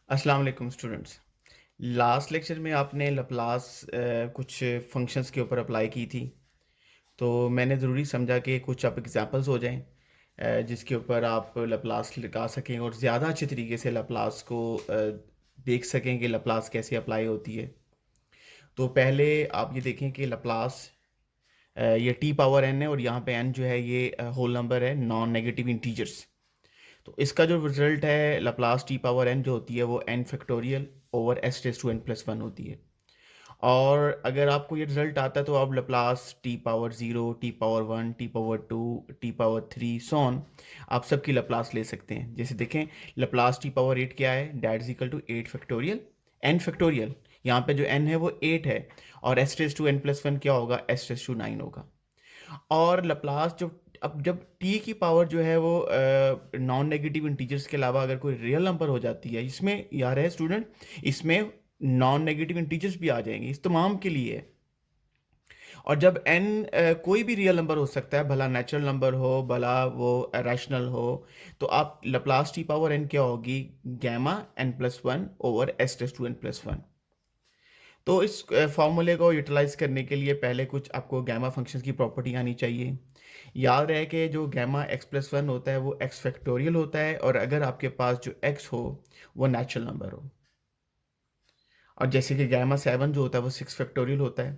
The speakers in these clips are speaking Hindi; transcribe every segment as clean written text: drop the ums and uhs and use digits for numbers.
अस्सलाम वालेकुम स्टूडेंट्स। लास्ट लेक्चर में आपने लप्लास कुछ फंक्शंस के ऊपर अप्लाई की थी। तो मैंने ज़रूरी समझा कि कुछ आप एग्जांपल्स हो जाएं जिसके ऊपर आप लप्लास लगा सकें और ज़्यादा अच्छे तरीके से लप्लास को देख सकें कि लप्लास कैसे अप्लाई होती है। तो पहले आप ये देखें कि लप्लास ये टी पावर एन है और यहाँ पे एन जो है ये होल नंबर है, नॉन नेगेटिव इंटीजर्स। तो इसका जो रिजल्ट है लप्लास टी पावर एन जो होती है वो n factorial over s raise to n plus one होती है। और अगर आपको ये रिजल्ट आता है तो आप Laplace t power zero, t power one, t power two, t power three so on आप सबकी लप्लास ले सकते हैं। जैसे देखें, लप्लास टी पावर एट क्या है, that is equal to eight factorial n factorial. यहाँ पे जो एन है वो एट है और s raise to n plus one क्या होगा, एस टेस टू नाइन होगा। और लप्लास जो अब जब टी की पावर जो है वो नॉन नेगेटिव इंटीजर्स के अलावा अगर कोई रियल नंबर हो जाती है, इसमें यार है स्टूडेंट, इसमें नॉन नेगेटिव इंटीजर्स भी आ जाएंगे, इस तमाम के लिए है। और जब एन कोई भी रियल नंबर हो सकता है, भला नेचुरल नंबर हो भला वो रैशनल हो, तो आप लप्लास टी पावर एन क्या होगी, gamma n plus one over s raise to n plus one. तो इस फॉर्मूले को यूटिलाइज करने के लिए पहले कुछ आपको गैमा फंक्शंस की प्रॉपर्टी आनी चाहिए। याद रहे कि जो गैमा एक्स प्लस वन होता है वो एक्स फैक्टोरियल होता है, और अगर आपके पास जो एक्स हो वो नेचुरल नंबर हो। और जैसे कि गैमा सेवन जो होता है वो सिक्स फैक्टोरियल होता है।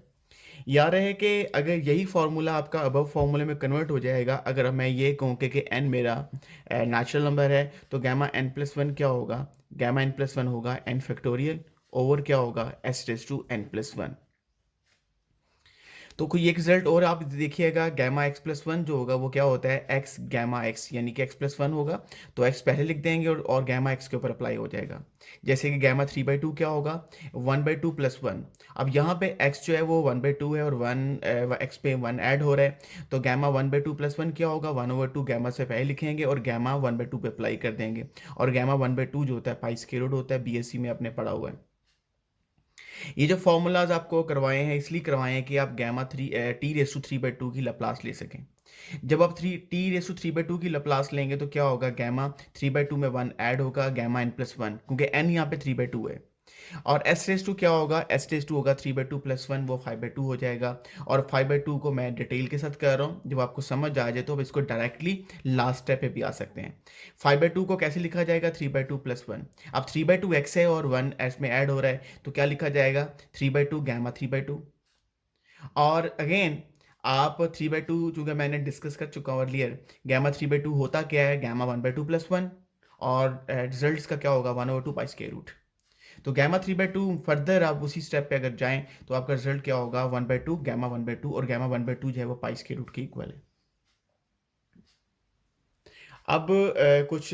याद रहे कि अगर यही फार्मूला आपका अबव फार्मूले में कन्वर्ट हो जाएगा, अगर मैं ये कहूँ कि एन मेरा नेचुरल नंबर है, तो गैमा एन प्लस वन क्या होगा, गैमा एन प्लस वन होगा एन फैक्टोरियल ओवर क्या होगा, s raise to n plus one. तो कोई एक रिजल्ट और आप देखिएगा, गैमा एक्स प्लस वन जो होगा वो क्या होता है, एक्स गैमा एक्स, यानी कि एक्स प्लस वन होगा तो एक्स पहले लिख देंगे और गैमा एक्स के ऊपर अप्लाई हो जाएगा। जैसे कि गैमा थ्री बाई टू क्या होगा, one by two plus one. अब यहाँ पे एक्स जो है वो वन बाई टू है और वन एक्स पे वन ऐड हो रहा है, तो gamma one by two plus one क्या होगा, वन ओवर टू गैमा से पहले लिखेंगे और गैमा वन बाई टू पे अप्लाई कर देंगे। और गैमा वन बाई टू जो होता है पाई स्क्वायर रूट होता है, बीएससी में आपने पढ़ा हुआ है। ये जो फॉर्मूलाज आपको करवाए हैं इसलिए करवाए हैं कि आप gamma three t raise to three by two की लप्लास ले सकें। जब आप three t raise to three by two की लप्लास लेंगे तो क्या होगा, गैमा थ्री बाई टू में वन ऐड होगा, गैमा एन प्लस वन, क्योंकि एन यहाँ पे थ्री बाई टू है। और एस रेस टू क्या होगा, एस रेस टू होगा three by two plus one, वो फाइव बाई टू हो जाएगा। और फाइव बाई टू को मैं डिटेल के साथ कर रहा हूँ, जब आपको समझ आ जाए तो आप इसको डायरेक्टली लास्ट स्टेप पे भी आ सकते हैं। फाइव बाई टू को कैसे लिखा जाएगा, three by two plus one. अब थ्री बाई टू एक्स है और वन एस में ऐड हो रहा है, तो क्या लिखा जाएगा, three by two gamma three by two. और अगेन आप थ्री बाई टू, चूंकि मैंने डिस्कस कर चुका हूँ earlier, gamma three by two होता क्या है, gamma one by two plus one. और रिजल्ट का क्या होगा, one over two pi square root. तो gamma three by two further आप उसी स्टेप पे अगर जाएं तो आपका रिजल्ट क्या होगा, one by two gamma one by two, और गैमा वन बाई टू जो है वो पाई स्क्वायर रूट के इक्वल है। अब कुछ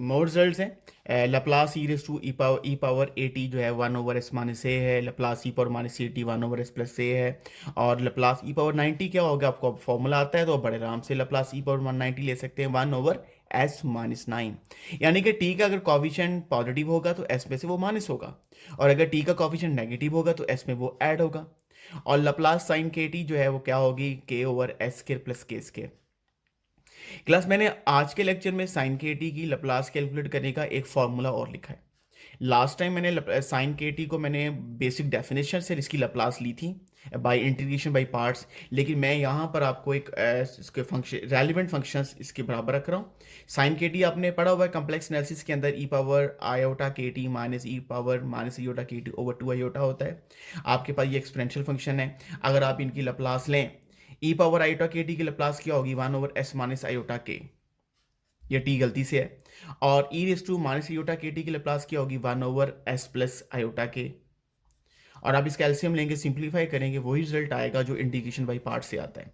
मोर रिजल्ट्स हैं। Laplace e raise to e power a t जो है one over s minus a है, Laplace e power minus a t one over s plus a है। और लप्लास ई पावर नाइन्टी क्या होगा, आपको फॉर्मूला आता है तो आप बड़े आराम से Laplace e power one ninety ले सकते हैं, one over s minus nine. यानी कि टी का अगर कॉफिशिएंट पॉजिटिव होगा तो एस में से वो माइनस होगा, और अगर टी का कॉफिशिएंट नेगेटिव होगा तो एस में वो ऐड होगा। और लप्लास साइन के टी जो है वो क्या होगी, के ओवर एस स्केयर प्लस के स्केयर। क्लास मैंने आज के लेक्चर में साइन के टी की लप्लास कैलकुलेट करने का एक फॉर्मूला और लिखा है। लास्ट टाइम मैंने साइन के टी को मैंने बेसिक डेफिनेशन से इसकी लप्लास ली थी बाय इंटीग्रेशन बाय पार्ट्स, लेकिन मैं यहाँ पर आपको एक इसके फंक्शन रेलिवेंट फंक्शंस इसके बराबर रख रहा हूँ। साइन के टी आपने पढ़ा हुआ है कंप्लेक्स एनालिसिस के अंदर, ई पावर आयोटा के टी माइनस ई पावर माइनस आयोटा के टी ओवर टू आयोटा होता है। आपके पास ये एक्सपोनेंशियल फंक्शन है, अगर आप इनकी लप्लास लें, ई पावर आयोटा के टी की लप्लास क्या होगी, one over s minus iota के, ये टी गलती से है। और ई रेस टू माइनस आयोटा के टी की लप्लास क्या होगी, one over s plus iota के। और आप इसका एलसीएम लेंगे, सिंप्लीफाई करेंगे, वही रिजल्ट आएगा जो इंटीग्रेशन बाई पार्ट से आता है।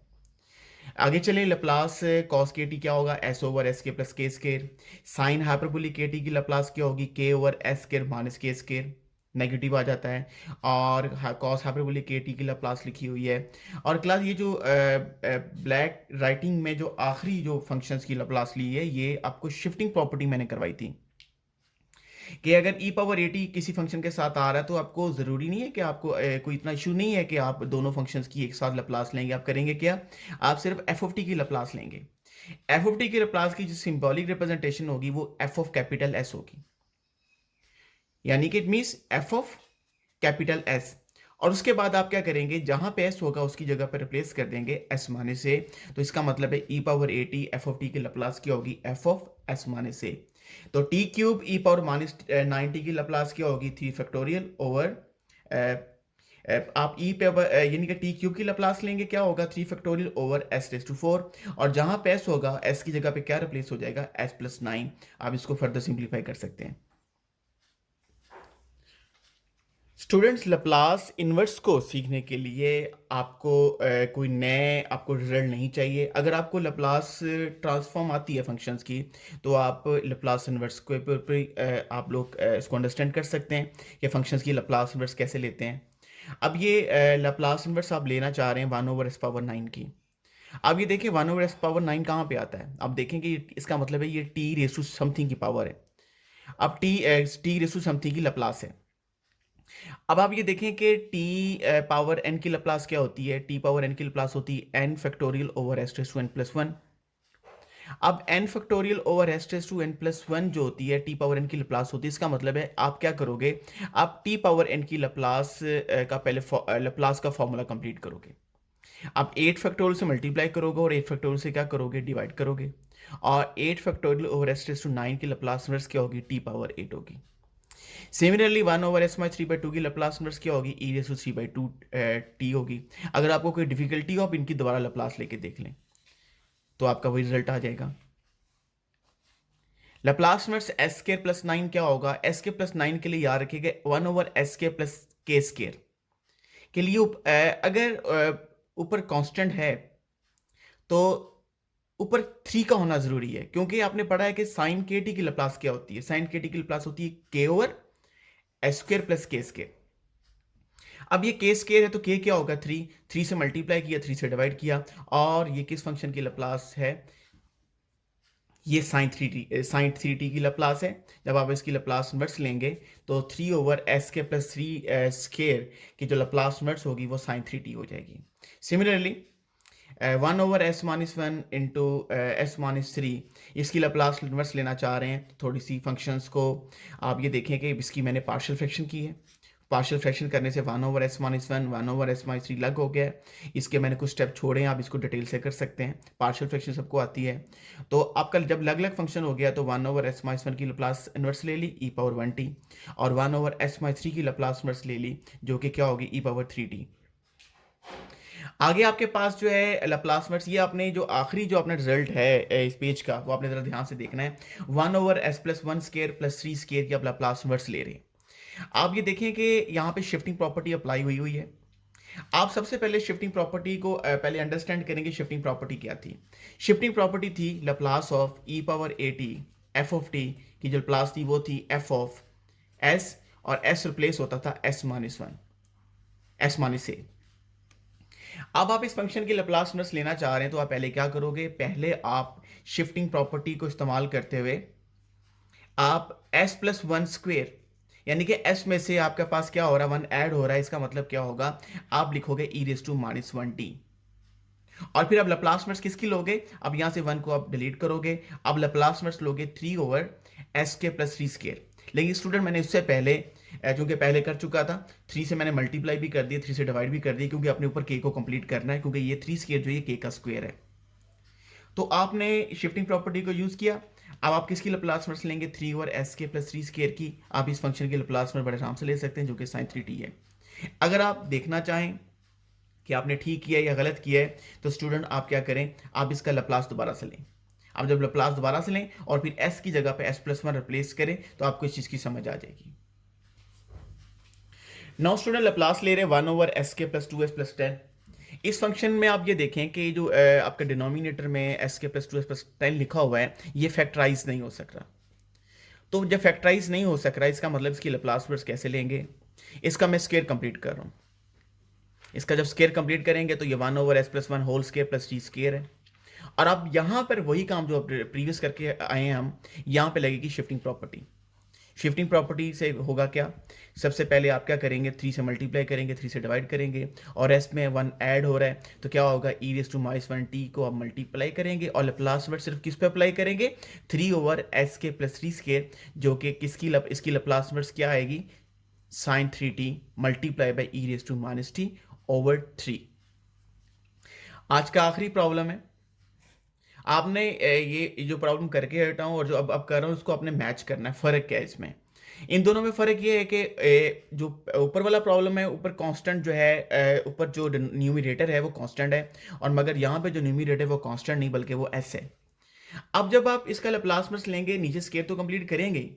आगे चले, लप्लास कॉस के टी क्या होगा, एस ओवर एस के प्लस के स्केयर। साइन हाइपरबोलिक के टी की लप्लास क्या होगी, के ओवर एस स्केयर माइनस के स्केयर, नेगेटिव आ जाता है। और कॉस हाइपरबोलिक के टी की लप्लास लिखी हुई है। और क्लास ये जो ब्लैक राइटिंग में जो आखिरी जो फंक्शंस की लप्लास ली है, ये आपको शिफ्टिंग प्रॉपर्टी मैंने करवाई थी कि अगर ई पावर ए टी किसी फंक्शन के साथ आ रहा है तो आपको ज़रूरी नहीं है कि आपको कोई इतना इशू नहीं है कि आप दोनों फंक्शंस की एक साथ लप्लास लेंगे। आप करेंगे क्या, आप सिर्फ एफ ऑफ टी की लप्लास लेंगे। एफ ऑफ टी की लप्लास की जो सिंबॉलिक रिप्रेजेंटेशन होगी वो एफ ऑफ कैपिटल एस होगी। यानी कि it means F of capital S. और उसके बाद आप क्या करेंगे, जहां पे एस होगा उसकी जगह पर रिप्लेस कर देंगे एस माने से। तो इसका मतलब है ई power a T F of T की लप्लास क्या होगी, एफ ऑफ एस माने से। तो टी क्यूब ई पावर माइनस 9t की लप्लास क्या होगी, 3 फैक्टोरियल ओवर आप ई पे यानी कि टी क्यूब की लप्लास लेंगे, क्या होगा 3 factorial over s raise to 4। और जहां पे एस होगा एस की जगह पे क्या रिप्लेस हो जाएगा, एस प्लस 9। आप इसको फर्दर सिंप्लीफाई कर सकते हैं। स्टूडेंट्स, लप्लास इन्वर्स को सीखने के लिए आपको कोई नए आपको रिजल्ट नहीं चाहिए। अगर आपको लप्लास ट्रांसफॉर्म आती है फंक्शंस की, तो आप लप्लास इन्वर्स को आप लोग इसको अंडरस्टैंड कर सकते हैं कि फंक्शंस की लप्लास इन्वर्स कैसे लेते हैं। अब ये लप्लास इन्वर्स आप लेना चाह रहे हैं 1/s⁻9 की। अब ये देखिए 1/s⁻9 कहाँ पे आता है, आप देखेंगे इसका मतलब है ये टी रेस टू समथिंग की पावर है। अब टी रेस टू समथिंग की लप्लास है। अब आप ये देखें कि टी पावर एन की लप्लास क्या होती है, टी पावर एन की लप्लास होती है N factorial over s raise to n plus one. अब N factorial over s raise to n plus one जो होती है टी पावर एन की लप्लास होती है। इसका मतलब है आप क्या करोगे, आप टी पावर एन की लप्लास का पहले लप्लास का फॉर्मूला कंप्लीट करोगे। आप 8 फैक्टोरियल से मल्टीप्लाई करोगे और 8 फैक्टोरियल से क्या करोगे, डिवाइड करोगे। और 8 factorial over s raise to 9 की लप्लास इनवर्स क्या होगी, टी पावर 8 होगी। सिमिलरली 1/s/3/2 की लप्लास इनवर्स क्या होगी, e⁻³ t होगी। अगर आपको कोई डिफिकल्टी हो आप इनकी दोबारा लप्लास लेके देख लें तो आपका वही रिजल्ट आ जाएगा। लप्लास इनवर्स s² + 9 क्या होगा, s² + 9 के लिए याद रखिएगा 1/s² + k² के लिए अगर ऊपर कांस्टेंट है तो ऊपर 3 का होना जरूरी है, क्योंकि आपने पढ़ा है कि साइन के टी की लप्लास क्या होती है, साइन के टी की लप्लास होती है k/s² + k²। अब ये के स्केयर है तो के क्या होगा, 3 से मल्टीप्लाई किया, 3 से डिवाइड किया। और ये किस फंक्शन की लप्लास है, ये sin 3t की लप्लास है। जब आप इसकी लप्लास इनवर्स लेंगे तो 3/s²+ 3 स्केयर की जो लप्लास इनवर्स होगी वो sin 3t हो जाएगी। सिमिलरली 1/s−1 इंटू s−3 इसकी लप्लास इनवर्स लेना चाह रहे हैं, तो थोड़ी सी फंक्शंस को आप ये देखें कि इसकी मैंने पार्शियल फ्रैक्शन की है। पार्शियल फ्रैक्शन करने से 1/s−1 1/s−3 लग हो गया। इसके मैंने कुछ स्टेप छोड़े हैं, आप इसको डिटेल से कर सकते हैं। पार्शियल फ्रैक्शन सबको आती है। तो आपका जब अलग अलग फंक्शन हो गया तो 1/s−1 की लप्लास इनवर्स ले ली e⁻1t, और 1/s−3 की लप्लास इनवर्स ले ली जो कि क्या होगी e⁻3t। आगे आपके पास जो है लप्लास इनवर्स, ये आपने जो आखिरी जो अपना रिजल्ट है इस पेज का वो आपने जरा ध्यान से देखना है। 1/s+1² + 3² की आप लप्लास इनवर्स ले रहे हैं। आप ये देखें कि यहाँ पे शिफ्टिंग प्रॉपर्टी अप्लाई हुई हुई है। आप सबसे पहले शिफ्टिंग प्रॉपर्टी को पहले अंडरस्टैंड करेंगे। शिफ्टिंग प्रॉपर्टी क्या थी, शिफ्टिंग प्रॉपर्टी थी Laplace of e⁻at F of T की जो लप्लास थी वो थी एफ ऑफ एस, और एस रिप्लेस होता था s−1 s-a। अब आप इस फंक्शन की लप्लास इनवर्स लेना चाह रहे हैं तो आप पहले क्या करोगे, पहले आप शिफ्टिंग प्रॉपर्टी को इस्तेमाल करते हुए आप s+1² यानी कि s में से आपके पास क्या हो रहा है, 1 ऐड हो रहा है। इसका मतलब क्या होगा, आप लिखोगे e⁻⁻1t। और फिर आप लप्लास इनवर्स किसकी लोगे, अब यहां से 1 को आप डिलीट करोगे, अब लप्लास इनवर्स लोगे 3/s²+ 3²। लेकिन स्टूडेंट मैंने इससे पहले चूंकि पहले कर चुका था, 3 से मैंने मल्टीप्लाई भी कर दिया, 3 से डिवाइड भी कर दिया, क्योंकि अपने ऊपर k को कंप्लीट करना है, क्योंकि ये 3² जो ये k का स्क्वायर है। तो आपने शिफ्टिंग प्रॉपर्टी को यूज किया। अब आप किसकी लप्लास इनवर्स लेंगे, 3/s² + 3² की। आप इस फंक्शन की लप्लास इनवर्स बड़े आराम से ले सकते हैं जो कि sin 3t है। अगर आप देखना चाहें कि आपने ठीक किया है या गलत किया है तो स्टूडेंट आप क्या करें, आप इसका लप्लास दोबारा से लें। आप जब लप्लास दोबारा से लें और फिर s की जगह पे s+1 रिप्लेस करें तो आपको इस चीज की समझ आ जाएगी। नाउ स्टूडेंट लप्लास ले रहे हैं 1/s²+ 2s+10। इस फंक्शन में आप ये देखें कि जो आपके डिनोमिनेटर में s²+ 2s+10 लिखा हुआ है ये फैक्टराइज नहीं हो सक रहा। तो जब फैक्टराइज नहीं हो सक रहा इसका मतलब इसकी लप्लास इनवर्स कैसे लेंगे, इसका मैं स्क्वायर कंप्लीट कर रहा हूं। इसका जब स्क्वायर कंप्लीट करेंगे तो ये 1/s+1 होल स्क्वायर + t² है। और अब यहां पर वही काम जो प्रीवियस करके आए हैं हम, यहां पे लगेगी शिफ्टिंग प्रॉपर्टी। शिफ्टिंग प्रॉपर्टी से होगा क्या, सबसे पहले आप क्या करेंगे, 3 से मल्टीप्लाई करेंगे, 3 से डिवाइड करेंगे, और एस में 1 ऐड हो रहा है तो क्या होगा, ई रेस टू माइनस 1t को आप मल्टीप्लाई करेंगे और लैप्लास वर्ड सिर्फ किस पे अप्लाई करेंगे, 3 ओवर एस के प्लस 3 स्केयर, जो कि इसकी लैप्लास वर्ड क्या आएगी, sine 3t multiply by e raise to minus t over 3। आज का आखिरी प्रॉब्लम है, आपने ये जो प्रॉब्लम करके हटा हूँ और जो अब कर रहा हूँ उसको आपने मैच करना है। फ़र्क क्या है इसमें, इन दोनों में फ़र्क ये है कि जो ऊपर वाला प्रॉब्लम है, ऊपर कांस्टेंट जो है, ऊपर जो न्यूमरेटर है वो कांस्टेंट है, और मगर यहाँ पे जो न्यूमरेटर है वो कांस्टेंट नहीं बल्कि वो एस है। अब जब आप इसका लैप्लास लेंगे, नीचे स्केयर तो कंप्लीट करेंगे ही,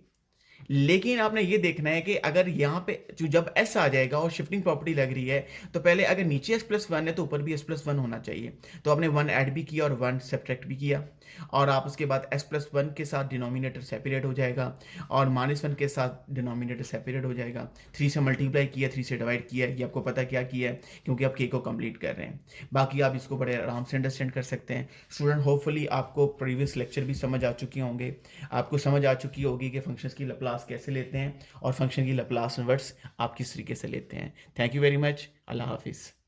लेकिन आपने ये देखना है कि अगर यहाँ पे जो जब s आ जाएगा और शिफ्टिंग प्रॉपर्टी लग रही है, तो पहले अगर नीचे s+1 है तो ऊपर भी s+1 होना चाहिए। तो आपने 1 ऐड भी किया और 1 सब्ट्रैक्ट भी किया, और आप उसके बाद s+1 के साथ डिनोमिनेटर सेपरेट हो जाएगा और -1 के साथ डिनोमिनेटर सेपरेट हो जाएगा। 3 से मल्टीप्लाई किया, 3 से डिवाइड किया, ये आपको पता क्या किया है, क्योंकि आप k को कंप्लीट कर रहे हैं। बाकी आप इसको बड़े आराम से अंडरस्टैंड कर सकते हैं। स्टूडेंट, होपफुली आपको प्रीवियस लेक्चर भी समझ आ चुके होंगे, आपको समझ आ चुकी होगी कि फंक्शंस की लैप्लास कैसे लेते हैं और फंक्शन की लैप्लास इनवर्स आप किस तरीके से लेते हैं। Thank you very much. अल्लाह हाफिज़।